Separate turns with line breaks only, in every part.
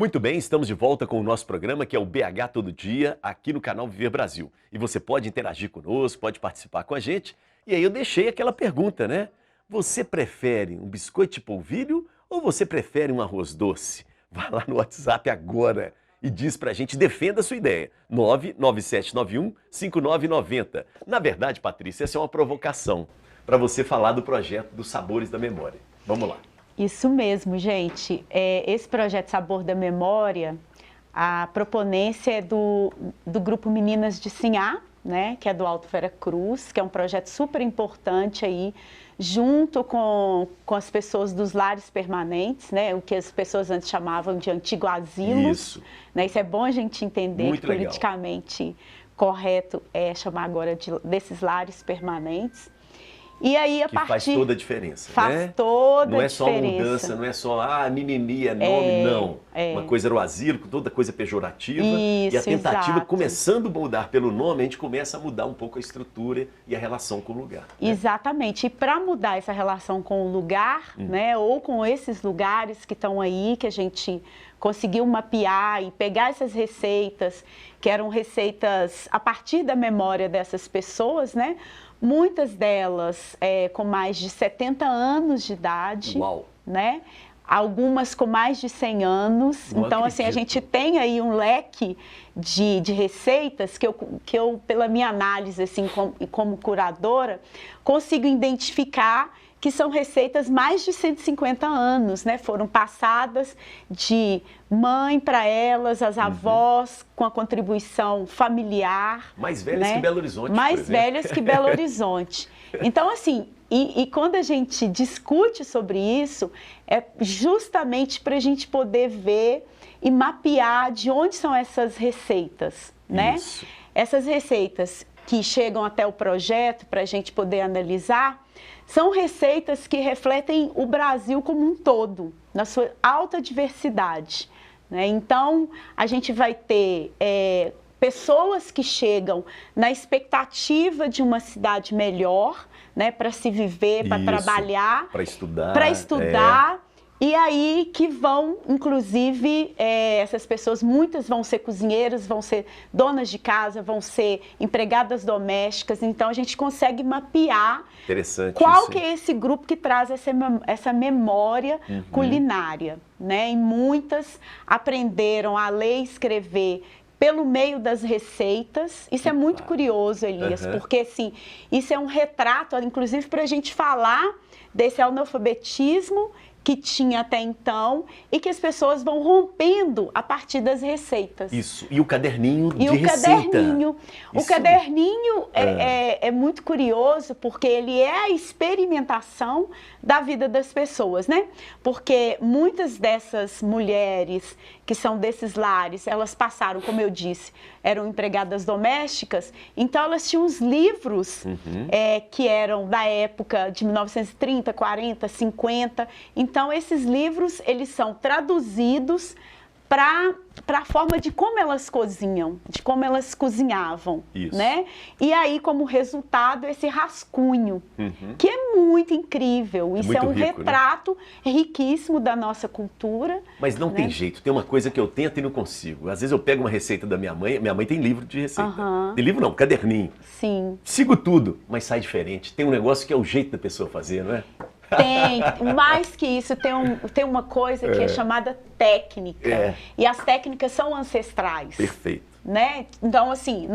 Muito bem, estamos de volta com o nosso programa que é o BH Todo Dia, aqui no canal Viver Brasil. E você pode interagir conosco, pode participar com a gente. E aí eu deixei aquela pergunta, né? Você prefere um biscoito de polvilho ou você prefere um arroz doce? Vai lá no WhatsApp agora e diz pra gente, defenda a sua ideia. 99791-5990. Na verdade, Patrícia, essa é uma provocação para você falar do projeto dos Sabores da Memória. Vamos lá.
Isso mesmo, gente. Esse projeto Sabor da Memória, a proponência é do grupo Meninas de Sinhá, né, que é do Alto Vera Cruz, que é um projeto super importante aí, junto com as pessoas dos lares permanentes, né, o que as pessoas antes chamavam de antigo asilo.
Isso.
Né, isso é bom a gente entender.
Muito
que
legal.
Politicamente correto é chamar agora desses lares permanentes. E aí,
que faz toda a diferença,
faz
né?
toda
Não
a
é só
diferença.
mudança, não é só mimimi, é nome, não. Uma coisa era o asilo, com toda coisa pejorativa.
Isso,
e a tentativa,
exato.
começando a mudar pelo nome, a gente começa a mudar um pouco a estrutura e a relação com o lugar. Né?
Exatamente. E para mudar essa relação com o lugar, né, ou com esses lugares que estão aí, que a gente conseguiu mapear e pegar essas receitas, que eram receitas a partir da memória dessas pessoas, né? Muitas delas com mais de 70 anos de idade.
Uau.
Né? Algumas com mais de 100 anos.
Não
então, assim, a
acredito.
gente tem aí um leque de receitas que eu, pela minha análise, assim, como curadora, consigo identificar que são receitas mais de 150 anos, né? Foram passadas de mãe para elas, as avós, com a contribuição familiar.
Mais velhas,
né?
que Belo Horizonte,
Mais
por exemplo.
velhas que Belo Horizonte. Então, assim, e quando a gente discute sobre isso, é justamente para a gente poder ver e mapear de onde são essas receitas, né?
Isso.
Essas receitas que chegam até o projeto para a gente poder analisar, são receitas que refletem o Brasil como um todo, na sua alta diversidade. Né? Então, a gente vai ter pessoas que chegam na expectativa de uma cidade melhor, né, para se viver, para trabalhar,
para estudar.
E aí que vão, inclusive, essas pessoas, muitas vão ser cozinheiras, vão ser donas de casa, vão ser empregadas domésticas. Então, a gente consegue mapear qual que é esse grupo que traz essa memória culinária. Né? E muitas aprenderam a ler e escrever pelo meio das receitas. Isso é muito curioso, Elias, porque assim, isso é um retrato, inclusive, para a gente falar desse analfabetismo que tinha até então e que as pessoas vão rompendo a partir das receitas.
Isso, e o caderninho de receita.
O caderninho é muito curioso porque ele é a experimentação da vida das pessoas, né? Porque muitas dessas mulheres que são desses lares, elas passaram, como eu disse, eram empregadas domésticas, então elas tinham os livros que eram da época de 1930, 40, 50. Então, esses livros, eles são traduzidos para a forma de como elas cozinham, de como elas cozinhavam, né? E aí, como resultado, esse rascunho, que é muito incrível. Isso é um retrato riquíssimo da nossa cultura.
Mas não tem jeito, tem uma coisa que eu tento e não consigo. Às vezes eu pego uma receita da minha mãe tem livro de receita. Tem livro não, caderninho.
Sim.
Sigo tudo, mas sai diferente. Tem um negócio que é o jeito da pessoa fazer, não é?
Tem, mais que isso, tem uma coisa que é chamada técnica. E as técnicas são ancestrais.
Perfeito.
Né? Então, assim,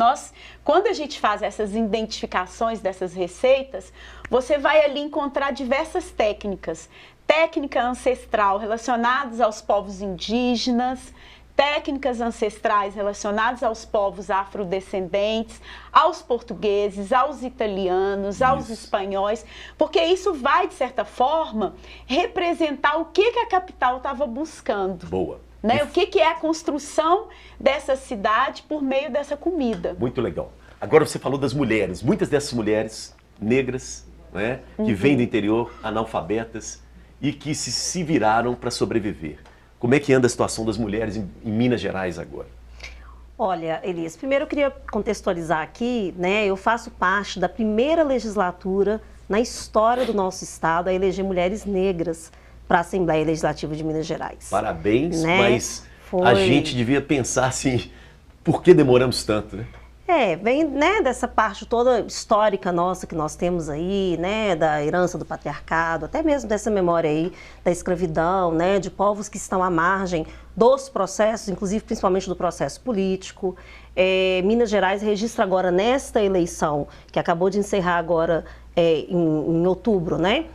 quando a gente faz essas identificações dessas receitas, você vai ali encontrar diversas técnicas. Técnica ancestral relacionadas aos povos indígenas, técnicas ancestrais relacionadas aos povos afrodescendentes, aos portugueses, aos italianos, aos espanhóis, porque isso vai, de certa forma, representar o que a capital estava buscando.
Boa.
Né? O que é a construção dessa cidade por meio dessa comida.
Muito legal. Agora você falou das mulheres, muitas dessas mulheres negras, né, que vêm do interior, analfabetas, e que se viraram para sobreviver. Como é que anda a situação das mulheres em Minas Gerais agora?
Olha, Elias, primeiro eu queria contextualizar aqui, né? Eu faço parte da primeira legislatura na história do nosso estado a eleger mulheres negras para a Assembleia Legislativa de Minas Gerais.
Parabéns,
né?
mas a gente devia pensar assim, por que demoramos tanto, né?
Vem, né, dessa parte toda histórica nossa que nós temos aí, né, da herança do patriarcado, até mesmo dessa memória aí da escravidão, né, de povos que estão à margem dos processos, inclusive principalmente do processo político. Minas Gerais registra agora nesta eleição, que acabou de encerrar agora em outubro, né,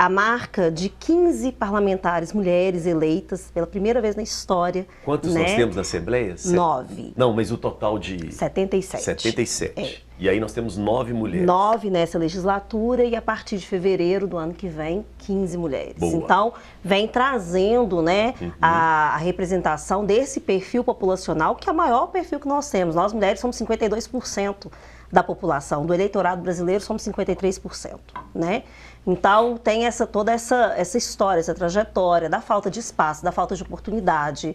a marca de 15 parlamentares mulheres eleitas pela primeira vez na história.
Quantos nós temos na Assembleia?
9.
Não, mas o total de...
77.
77. E aí nós temos 9 mulheres.
9 nessa legislatura e a partir de fevereiro do ano que vem, 15 mulheres.
Boa.
Então, vem trazendo, né, a representação desse perfil populacional, que é o maior perfil que nós temos. Nós, mulheres, somos 52% da população. Do eleitorado brasileiro, somos 53%, né? Então, tem toda essa história, essa trajetória da falta de espaço, da falta de oportunidade,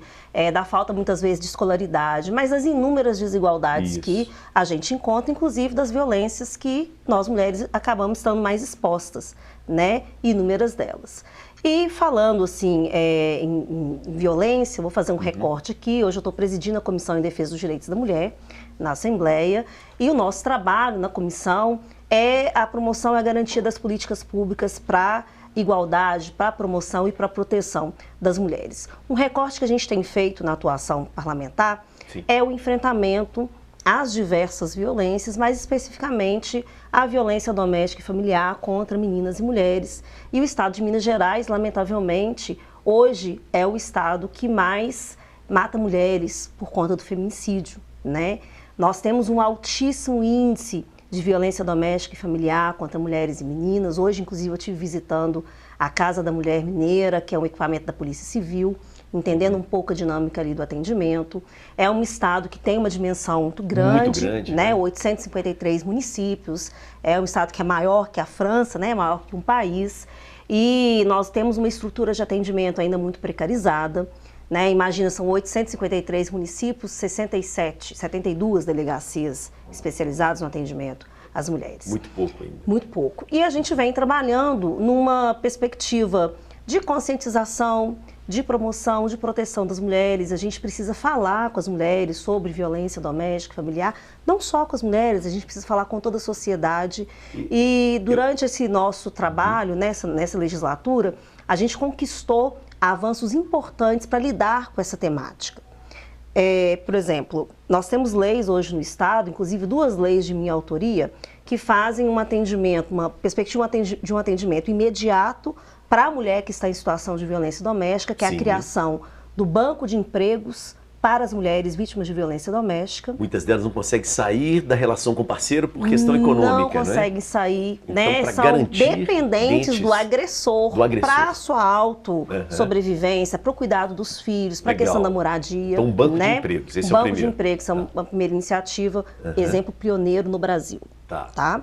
da falta, muitas vezes, de escolaridade, mas das inúmeras desigualdades que a gente encontra, inclusive das violências que nós, mulheres, acabamos estando mais expostas, né? Inúmeras delas. E falando, assim, em violência, vou fazer um recorte aqui. Hoje eu estou presidindo a Comissão em Defesa dos Direitos da Mulher, na Assembleia, e o nosso trabalho na comissão é a promoção e a garantia das políticas públicas para igualdade, para a promoção e para a proteção das mulheres. Um recorte que a gente tem feito na atuação parlamentar é o enfrentamento às diversas violências, mais especificamente a violência doméstica e familiar contra meninas e mulheres. E o estado de Minas Gerais, lamentavelmente, hoje é o estado que mais mata mulheres por conta do feminicídio, né? Nós temos um altíssimo índice de violência doméstica e familiar contra mulheres e meninas. Hoje, inclusive, eu estive visitando a Casa da Mulher Mineira, que é um equipamento da Polícia Civil, entendendo um pouco a dinâmica ali do atendimento. É um estado que tem uma dimensão muito grande, né? 853 municípios. É um estado que é maior que a França, né? Maior que um país. E nós temos uma estrutura de atendimento ainda muito precarizada, né? Imagina, são 853 municípios, 72 delegacias especializadas no atendimento às mulheres.
Muito pouco ainda.
Muito pouco. E a gente vem trabalhando numa perspectiva de conscientização, de promoção, de proteção das mulheres. A gente precisa falar com as mulheres sobre violência doméstica, familiar, não só com as mulheres, a gente precisa falar com toda a sociedade. E durante esse nosso trabalho, nessa legislatura, a gente conquistou avanços importantes para lidar com essa temática. Por exemplo, nós temos leis hoje no Estado, inclusive 2 leis de minha autoria, que fazem um atendimento, uma perspectiva de um atendimento imediato para a mulher que está em situação de violência doméstica, que é a criação do banco de empregos para as mulheres vítimas de violência doméstica.
Muitas delas não conseguem sair da relação com o parceiro por questão econômica,
não conseguem sair,
então,
né? São dependentes do agressor para a sua sobrevivência, para o cuidado dos filhos, para a questão da moradia.
Então, um banco de empregos, esse é o primeiro.
Banco de empregos, é uma primeira iniciativa, exemplo pioneiro no Brasil. Tá?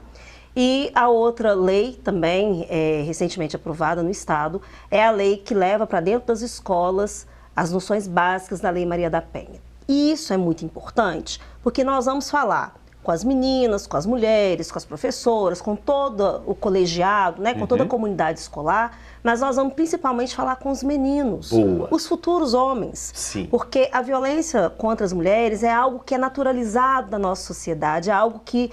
E a outra lei também, recentemente aprovada no Estado, é a lei que leva para dentro das escolas as noções básicas da Lei Maria da Penha. E isso é muito importante, porque nós vamos falar com as meninas, com as mulheres, com as professoras, com todo o colegiado, né, com toda a comunidade escolar, mas nós vamos principalmente falar com os meninos, os futuros homens.
Sim.
Porque a violência contra as mulheres é algo que é naturalizado na nossa sociedade, é algo que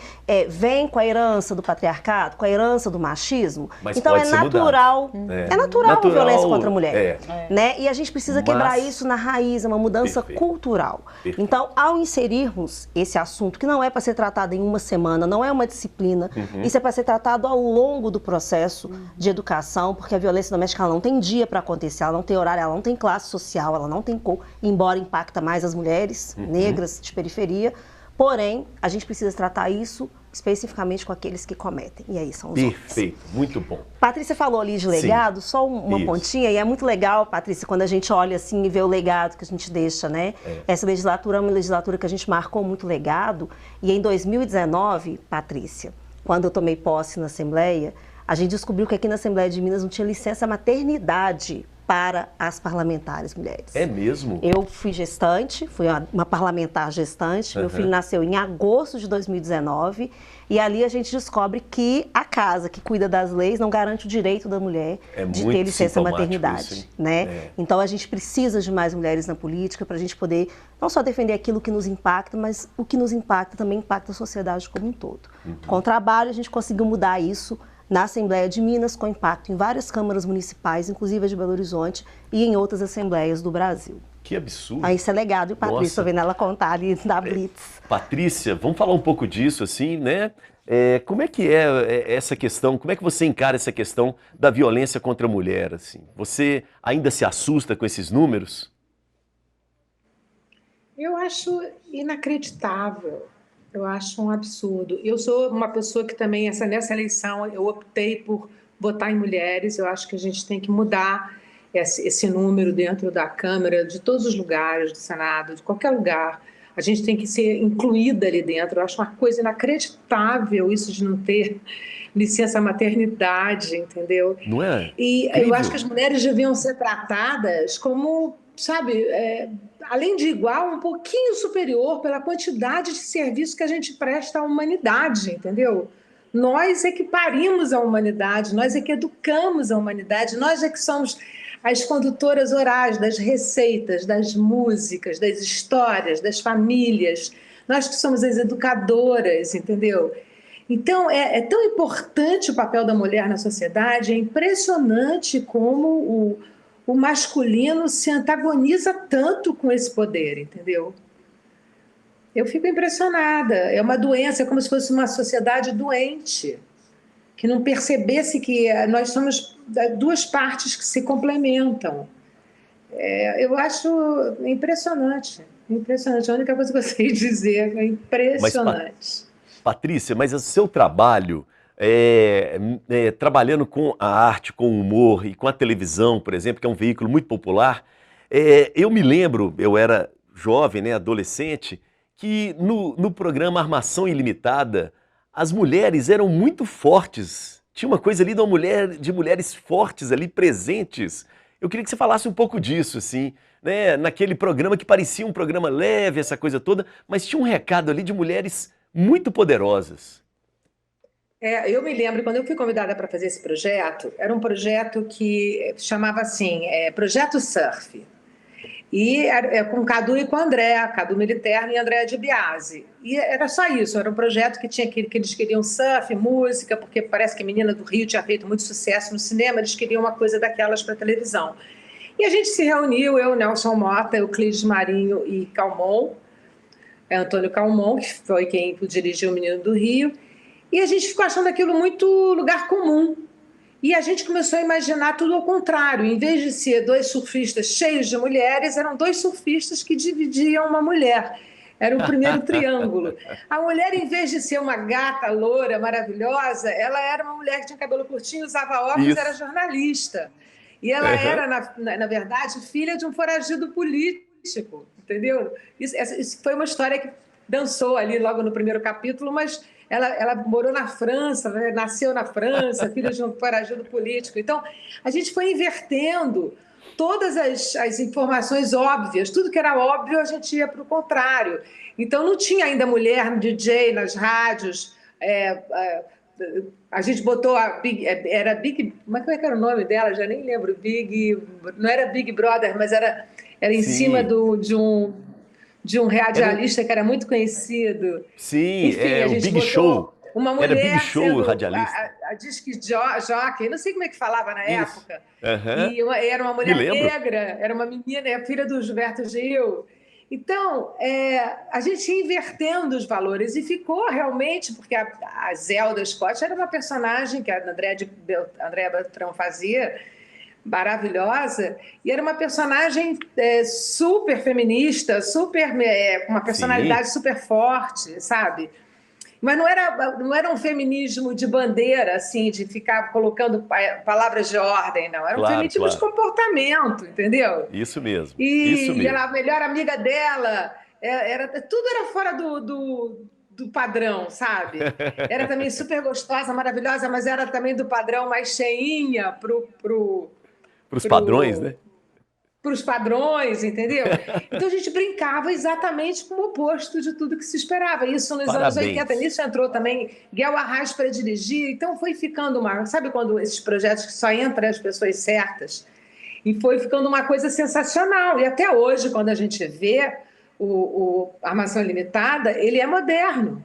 vem com a herança do patriarcado, com a herança do machismo.
Mas
então é natural, a violência contra a mulher. Né? E a gente precisa quebrar isso na raiz, é uma mudança cultural. Então, ao inserirmos esse assunto, que não é para ser tratado em uma semana, não é uma disciplina, isso é para ser tratado ao longo do processo de educação, porque a violência doméstica ela não tem dia para acontecer, ela não tem horário, ela não tem classe social, ela não tem cor, embora impacta mais as mulheres negras de periferia, porém, a gente precisa tratar isso especificamente com aqueles que cometem, e aí são os homens.
Perfeito, muito bom.
Patrícia falou ali de legado, só uma pontinha, e é muito legal, Patrícia, quando a gente olha assim e vê o legado que a gente deixa, né? Essa legislatura é uma legislatura que a gente marcou muito legado, e em 2019, Patrícia, quando eu tomei posse na Assembleia, a gente descobriu que aqui na Assembleia de Minas não tinha licença maternidade para as parlamentares mulheres.
É mesmo?
Eu fui gestante, fui uma parlamentar gestante, meu filho nasceu em agosto de 2019, e ali a gente descobre que a casa que cuida das leis não garante o direito da mulher de ter licença maternidade.
Isso,
né? Então a gente precisa de mais mulheres na política para a gente poder não só defender aquilo que nos impacta, mas o que nos impacta também impacta a sociedade como um todo. Com o trabalho a gente conseguiu mudar isso na Assembleia de Minas, com impacto em várias câmaras municipais, inclusive a de Belo Horizonte, e em outras assembleias do Brasil.
Que absurdo.
Aí isso é legado, e Patrícia, estou vendo ela contar ali da Blitz.
Patrícia, vamos falar um pouco disso, assim, né? Como é que é essa questão, como é que você encara essa questão da violência contra a mulher, assim? Você ainda se assusta com esses números?
Eu acho inacreditável. Eu acho um absurdo. Eu sou uma pessoa que também, nessa eleição, eu optei por votar em mulheres. Eu acho que a gente tem que mudar esse número dentro da Câmara, de todos os lugares, do Senado, de qualquer lugar. A gente tem que ser incluída ali dentro. Eu acho uma coisa inacreditável isso de não ter licença maternidade, entendeu?
Não é?
E
Incrível.
eu acho que as mulheres deviam ser tratadas como, sabe, além de igual, um pouquinho superior pela quantidade de serviço que a gente presta à humanidade, entendeu? Nós é que parimos a humanidade, nós é que educamos a humanidade, nós é que somos as condutoras orais das receitas, das músicas, das histórias, das famílias, nós que somos as educadoras, entendeu? Então, é tão importante o papel da mulher na sociedade, é impressionante como o masculino se antagoniza tanto com esse poder, entendeu? Eu fico impressionada. É uma doença, é como se fosse uma sociedade doente, que não percebesse que nós somos duas partes que se complementam. Eu acho impressionante, impressionante. A única coisa que eu sei dizer é impressionante.
Patrícia, mas o seu trabalho, trabalhando com a arte, com o humor e com a televisão, por exemplo, que é um veículo muito popular, eu me lembro, eu era jovem, né, adolescente, que no programa Armação Ilimitada, as mulheres eram muito fortes. Tinha uma coisa ali de mulheres fortes ali presentes. Eu queria que você falasse um pouco disso, assim, né? Naquele programa que parecia um programa leve, essa coisa toda, mas tinha um recado ali de mulheres muito poderosas.
Eu me lembro, quando eu fui convidada para fazer esse projeto, era um projeto que chamava assim, Projeto Surf. E com Cadu e com André, Cadu Militerno e André de Biasi. E era só isso, era um projeto que eles queriam surf, música, porque parece que a Menina do Rio tinha feito muito sucesso no cinema, eles queriam uma coisa daquelas para televisão. E a gente se reuniu, eu, Nelson Mota, Euclides Marinho e Calmon, Antônio Calmon, que foi quem dirigiu o Menino do Rio, e a gente ficou achando aquilo muito lugar comum. E a gente começou a imaginar tudo ao contrário. Em vez de ser dois surfistas cheios de mulheres, eram dois surfistas que dividiam uma mulher. Era o primeiro triângulo. A mulher, em vez de ser uma gata, loura, maravilhosa, ela era uma mulher que tinha cabelo curtinho, usava óculos, era jornalista. E ela era, na verdade, filha de um foragido político, entendeu? Isso foi uma história que dançou ali logo no primeiro capítulo, mas ela morou na França, nasceu na França, filha de um foragido político. Então, a gente foi invertendo todas as informações óbvias. Tudo que era óbvio, a gente ia para o contrário. Então, não tinha ainda mulher DJ nas rádios. A gente botou era Big... Como é que era o nome dela? Já nem lembro. Não era Big Brother, mas era em cima de um radialista que era muito conhecido.
Sim,
enfim,
o Big Show.
Uma mulher
era Big Show, radialista.
A disque jockey, não sei como é que falava na época. E era uma mulher negra, era uma menina, filha do Gilberto Gil. Então, a gente ia invertendo os valores e ficou realmente, porque a Zelda Scott era uma personagem que a Andréa Beltrão fazia, maravilhosa, e era uma personagem super feminista, uma personalidade super forte, sabe? Mas não era um feminismo de bandeira, assim, de ficar colocando palavras de ordem, não. Era um feminismo de comportamento, entendeu?
Isso mesmo.
E a melhor amiga dela, tudo era fora do padrão, sabe? Era também super gostosa, maravilhosa, mas era também do padrão mais cheinha pro
Para os padrões, né?
Para os padrões, entendeu? Então a gente brincava exatamente com o oposto de tudo que se esperava. Isso nos anos 80,
Parabéns.
nisso entrou também Guel Arraes para dirigir, então foi ficando uma... Sabe quando esses projetos que só entram as pessoas certas? E foi ficando uma coisa sensacional. E até hoje, quando a gente vê o Armação Ilimitada, ele é moderno.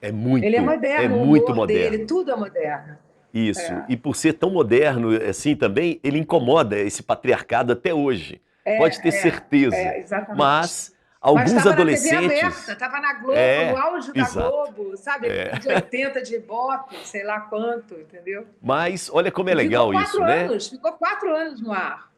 Ele é moderno, o
muito
humor dele,
moderno.
tudo é moderno.
Isso. E por ser tão moderno assim também, ele incomoda esse patriarcado até hoje. Pode ter certeza.
Exatamente.
Mas
Mas
alguns
estava na
adolescentes...
TV aberta, estava na Globo, no auge da Globo, sabe? De 80, de Ibope, sei lá quanto, entendeu?
Mas olha como é legal isso, né?
Ficou 4 anos no ar.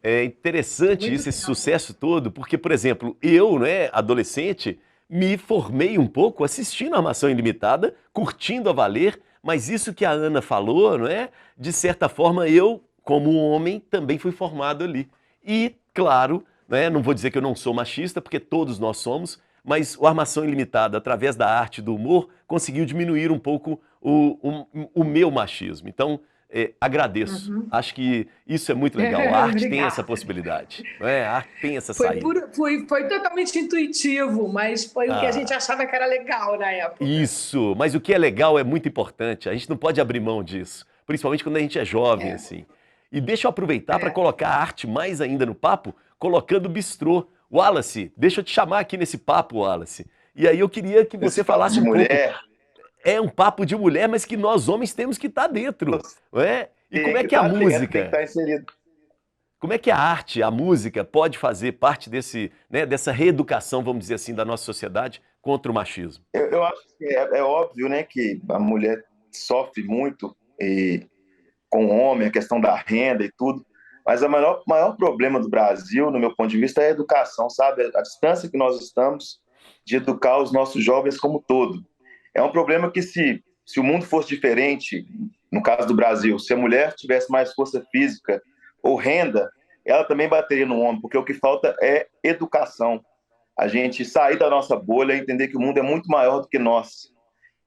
É interessante
Muito
isso, esse
legal.
sucesso todo, porque, por exemplo, eu, né, adolescente, me formei um pouco assistindo a Armação Ilimitada, curtindo a valer, mas isso que a Ana falou, não é? De certa forma, eu, como um homem, também fui formado ali. E, claro, né, não vou dizer que eu não sou machista, porque todos nós somos, mas o Armação Ilimitada, através da arte e do humor, conseguiu diminuir um pouco o meu machismo. Então, agradeço. Acho que isso é muito legal. A arte tem essa possibilidade, não é? A arte tem essa saída.
Foi totalmente intuitivo, mas foi o que a gente achava que era legal na época.
Isso, mas o que é legal é muito importante. A gente não pode abrir mão disso, principalmente quando a gente é jovem, assim. E deixa eu aproveitar para colocar a arte mais ainda no papo, colocando o bistrô. Wallace, deixa eu te chamar aqui nesse papo, Wallace. E aí eu queria que você falasse um pouco. É um papo de mulher, mas que nós homens temos que estar dentro, não é? E como é que a música...
Tem que estar inserido.
Como é que a arte, a música, pode fazer parte desse, né, dessa reeducação, vamos dizer assim, da nossa sociedade contra o machismo?
Eu acho que é óbvio, né, que a mulher sofre muito com o homem, a questão da renda e tudo, mas o maior problema do Brasil, no meu ponto de vista, é a educação, sabe? A distância que nós estamos de educar os nossos jovens como um todo. É um problema que se o mundo fosse diferente, no caso do Brasil, se a mulher tivesse mais força física ou renda, ela também bateria no homem, porque o que falta é educação. A gente sair da nossa bolha e entender que o mundo é muito maior do que nós,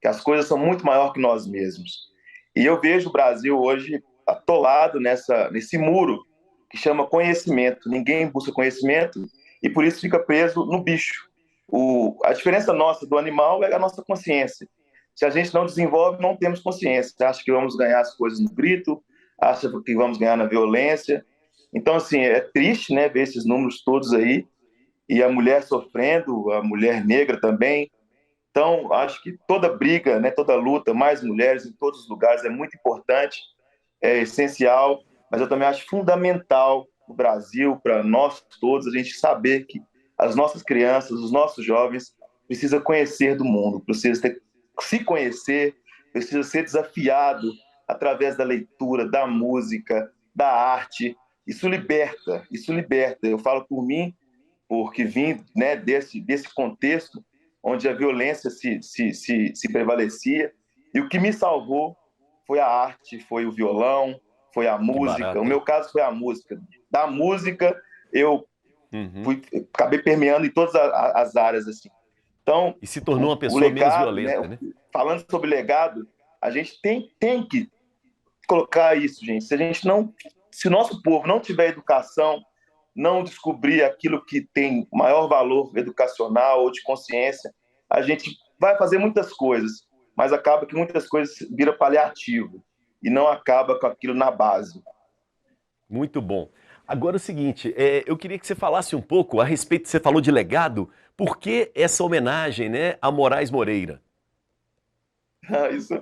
que as coisas são muito maior que nós mesmos. E eu vejo o Brasil hoje atolado nesse muro que chama conhecimento. Ninguém busca conhecimento e por isso fica preso no bicho. A diferença nossa do animal é a nossa consciência. Se a gente não desenvolve, não temos consciência. Acha que vamos ganhar as coisas no grito, acha que vamos ganhar na violência. Então, assim, é triste, né, ver esses números todos aí, e a mulher sofrendo, a mulher negra também. Então, acho que toda briga, né, toda luta, mais mulheres em todos os lugares é muito importante, é essencial, mas eu também acho fundamental no Brasil, para nós todos, a gente saber que as nossas crianças, os nossos jovens, precisam conhecer do mundo, precisam se conhecer, precisam ser desafiado através da leitura, da música, da arte. Isso liberta, isso liberta. Eu falo por mim, porque vim, né, desse contexto onde a violência se prevalecia, e o que me salvou foi a arte, foi o violão, foi a música. O meu caso foi a música. Da música, eu acabei permeando em todas as áreas, assim. Então,
e se tornou uma pessoa legado, menos violenta, né?
Falando sobre legado, a gente tem que colocar isso, gente. Se o nosso povo não tiver educação, não descobrir aquilo que tem maior valor educacional ou de consciência, a gente vai fazer muitas coisas, mas acaba que muitas coisas viram paliativo e não acaba com aquilo na base.
Muito bom. Agora é o seguinte, eu queria que você falasse um pouco a respeito, você falou de legado, por que essa homenagem, né, a Moraes Moreira?
Isso,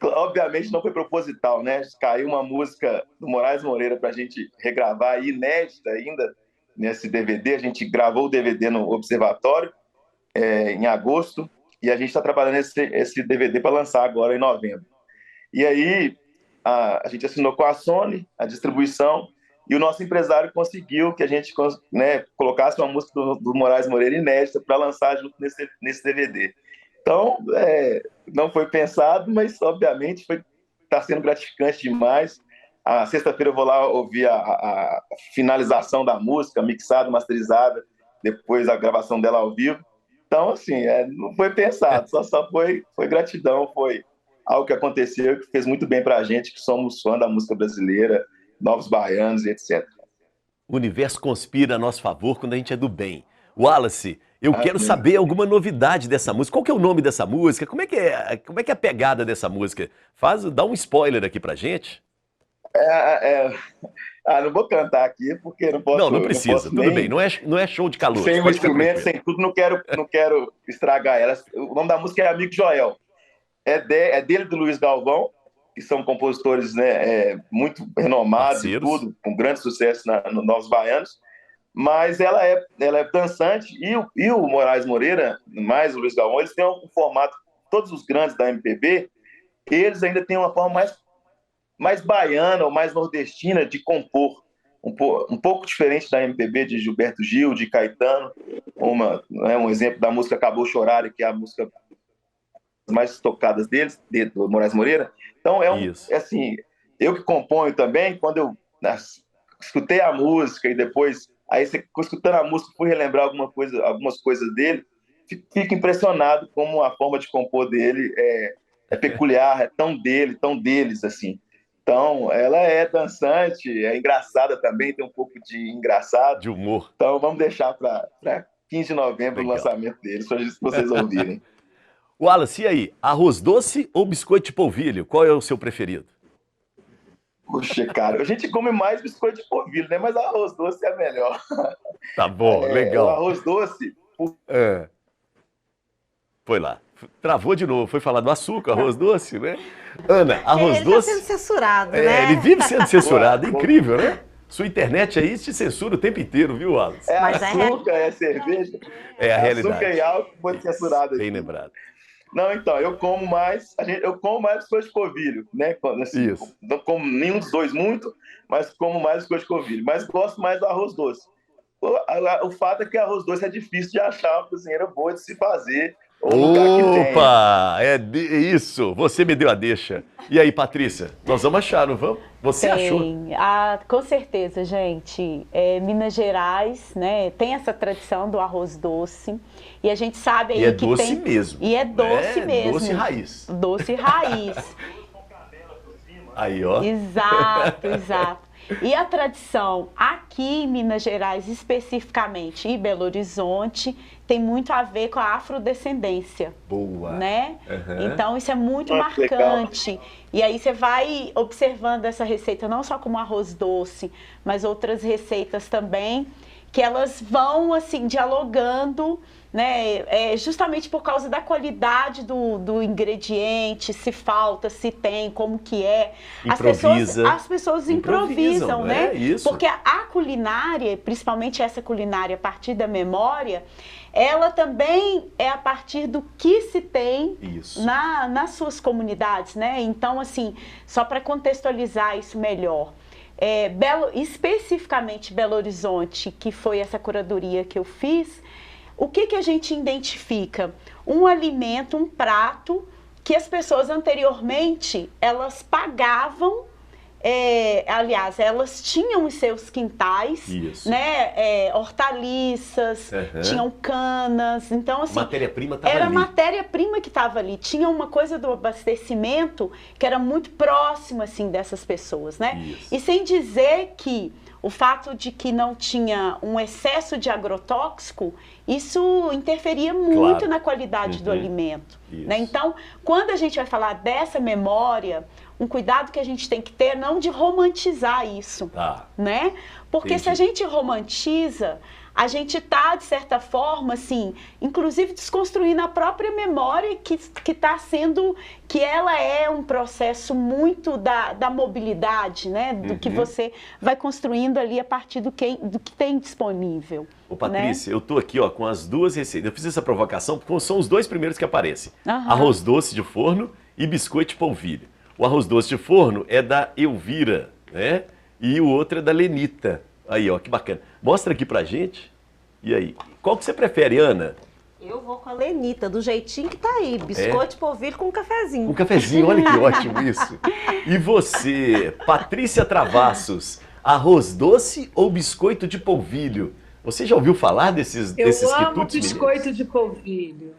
obviamente, não foi proposital, né? Caiu uma música do Moraes Moreira para a gente regravar, inédita ainda, nesse DVD. A gente gravou o DVD no Observatório em agosto e a gente está trabalhando esse DVD para lançar agora em novembro. E aí a gente assinou com a Sony a distribuição e o nosso empresário conseguiu que a gente, né, colocasse uma música do Moraes Moreira inédita para lançar junto nesse DVD. Então, não foi pensado, mas obviamente está sendo gratificante demais. A sexta-feira eu vou lá ouvir a finalização da música, mixada, masterizada, depois a gravação dela ao vivo. Então, assim, não foi pensado, só foi gratidão, foi algo que aconteceu, que fez muito bem para a gente, que somos fã da música brasileira, Novos Baianos e etc.
O universo conspira a nosso favor quando a gente é do bem. Wallace, eu quero
Amém.
saber alguma novidade dessa música. Qual que é o nome dessa música? Como é que é a pegada dessa música? Dá um spoiler aqui pra gente.
Não vou cantar aqui porque não posso.
Não precisa,
não posso
tudo bem. Não é show de calor.
Sem o
pode ficar
instrumento,
tranquilo.
sem tudo, não quero estragar ela. O nome da música é Amigo Joel. É dele e do Luiz Galvão, que são compositores, né, muito renomados e
Parceiros.
tudo, com grande sucesso no Novos Baianos. Mas ela é dançante, e o Moraes Moreira, mais o Luiz Galvão, eles têm um formato, todos os grandes da MPB, eles ainda têm uma forma mais baiana ou mais nordestina de compor, um pouco diferente da MPB de Gilberto Gil, de Caetano, um exemplo da música Acabou Chorar, que é a música mais tocadas deles, do Moraes Moreira. Então, assim, eu que componho também, quando eu escutei a música e depois, escutando a música, fui relembrar algumas coisas dele, fico impressionado como a forma de compor dele é peculiar, é tão deles, assim. Então, ela é dançante, é engraçada também, tem um pouco de engraçado.
De humor.
Então, vamos deixar para 15 de novembro
Legal.
o lançamento deles, para vocês ouvirem.
Wallace, e aí? Arroz doce ou biscoito de polvilho? Qual é o seu preferido?
Puxa, cara, a gente come mais biscoito de polvilho, né? Mas arroz doce é melhor.
Tá bom, legal.
O arroz doce...
Foi lá. Travou de novo. Foi falar do açúcar, arroz doce, né? Ana, arroz doce...
Ele tá sendo censurado, né?
Ele vive sendo censurado. Incrível, né? Sua internet aí te censura o tempo inteiro, viu, Wallace?
Mas
açúcar, é cerveja.
É a realidade.
Açúcar e álcool foi censurado.
Bem lembrado.
Não, então, eu como mais biscoito de polvilho, né? Assim,
Isso.
Não como nenhum dos dois muito, mas como mais biscoito de polvilho. Mas gosto mais do arroz doce. O fato é que arroz doce é difícil de achar uma cozinheira boa de se fazer.
Opa! Isso! Você me deu a deixa. E aí, Patrícia? Nós vamos achar, não vamos? Você achou?
Com certeza, gente. Minas Gerais, né, tem essa tradição do arroz doce. E a gente sabe aí que
doce
tem...
mesmo.
E é doce mesmo.
Doce raiz.
Doce raiz.
Aí, ó.
Exato. E a tradição aqui em Minas Gerais, especificamente, e Belo Horizonte, tem muito a ver com a afrodescendência.
Boa.
Né?
Uhum.
Então, isso é muito marcante. Legal. E aí você vai observando essa receita, não só como arroz doce, mas outras receitas também, que elas vão, assim, dialogando, né? Justamente por causa da qualidade do ingrediente, se falta, se tem, como que é. As pessoas improvisam, né?
Isso.
Porque a culinária, principalmente essa culinária a partir da memória, ela também é a partir do que se tem nas suas comunidades, né? Então, assim, só para contextualizar isso melhor, especificamente Belo Horizonte, que foi essa curadoria que eu fiz, o que a gente identifica? Um alimento, um prato que as pessoas anteriormente, elas pagavam, aliás, elas tinham os seus quintais, né? Hortaliças, tinham canas, então assim...
Matéria-prima estava ali.
Era matéria-prima que estava ali. Tinha uma coisa do abastecimento que era muito próximo, assim, dessas pessoas, né?
Isso.
E sem dizer que o fato de que não tinha um excesso de agrotóxico, isso interferia muito na qualidade do alimento. Né? Então, quando a gente vai falar dessa memória, um cuidado que a gente tem que ter é não de romantizar isso. Né? Porque se a gente romantiza, a gente está, de certa forma, assim, inclusive desconstruindo a própria memória que está sendo, que ela é um processo muito da mobilidade, né? Do que você vai construindo ali a partir do que tem disponível.
Ô, Patrícia, eu tô aqui, ó, com as duas receitas. Eu fiz essa provocação porque são os dois primeiros que aparecem. Arroz doce de forno e biscoito de polvilho. O arroz doce de forno é da Elvira, né? E o outro é da Lenita. Aí, ó, que bacana. Mostra aqui pra gente. E aí? Qual que você prefere, Ana?
Eu vou com a Lenita, do jeitinho que tá aí. Biscoito de polvilho com um cafezinho.
Um cafezinho, olha que ótimo isso. E você, Patrícia Travassos, arroz doce ou biscoito de polvilho? Você já ouviu falar desses quitutes?
Eu amo biscoito de polvilho.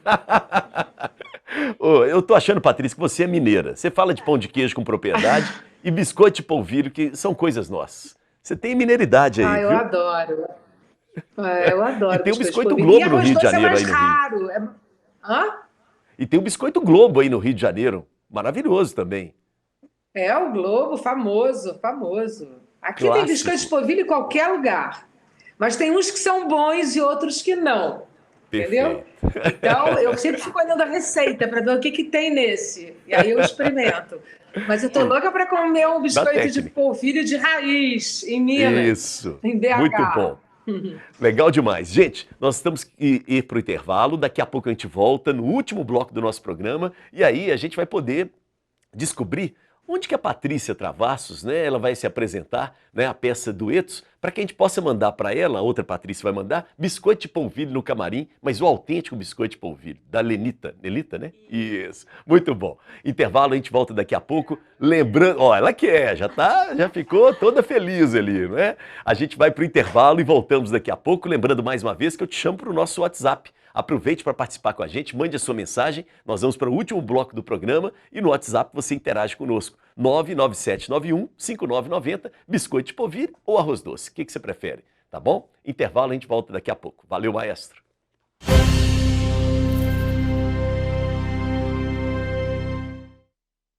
Ô, eu tô achando, Patrícia, que você é mineira. Você fala de pão de queijo com propriedade e biscoito de polvilho, que são coisas nossas. Você tem mineiridade aí,
Eu
viu?
adoro. Eu
E
adoro
tem o
biscoito de
biscoito
polvilho.
Globo
E
no
arroz
Rio de
doce é
Janeiro,
mais
aí no Rio.
raro. Hã?
E tem o biscoito Globo aí no Rio de Janeiro. Maravilhoso também.
É o Globo, famoso, famoso. Aqui tem biscoito de
Clássico.
polvilho em qualquer lugar. Mas tem uns que são bons e outros que não. Entendeu?
Perfeito.
Então, eu sempre fico olhando a receita para ver o que tem nesse. E aí eu experimento. Mas eu tô louca para comer um biscoito de
técnica.
polvilho de raiz em Minas,
Isso.
em BH.
Muito bom. Legal demais. Gente, nós temos que ir para o intervalo. Daqui a pouco a gente volta no último bloco do nosso programa. E aí a gente vai poder descobrir onde que a Patrícia Travassos, né, ela vai se apresentar, né, a peça Duetos, para que a gente possa mandar para ela, a outra Patrícia vai mandar, biscoito de polvilho no camarim, mas o autêntico biscoito de polvilho, da Lenita. Nelita, né? Isso. Muito bom. Intervalo, a gente volta daqui a pouco. Lembrando, ó, ela que é, já ficou toda feliz ali, né? A gente vai para o intervalo e voltamos daqui a pouco. Lembrando mais uma vez que eu te chamo para o nosso WhatsApp. Aproveite para participar com a gente, mande a sua mensagem. Nós vamos para o último bloco do programa e no WhatsApp você interage conosco. 99791-5990, biscoito de polvilho ou arroz doce. O que você prefere? Tá bom? Intervalo, a gente volta daqui a pouco. Valeu, maestro.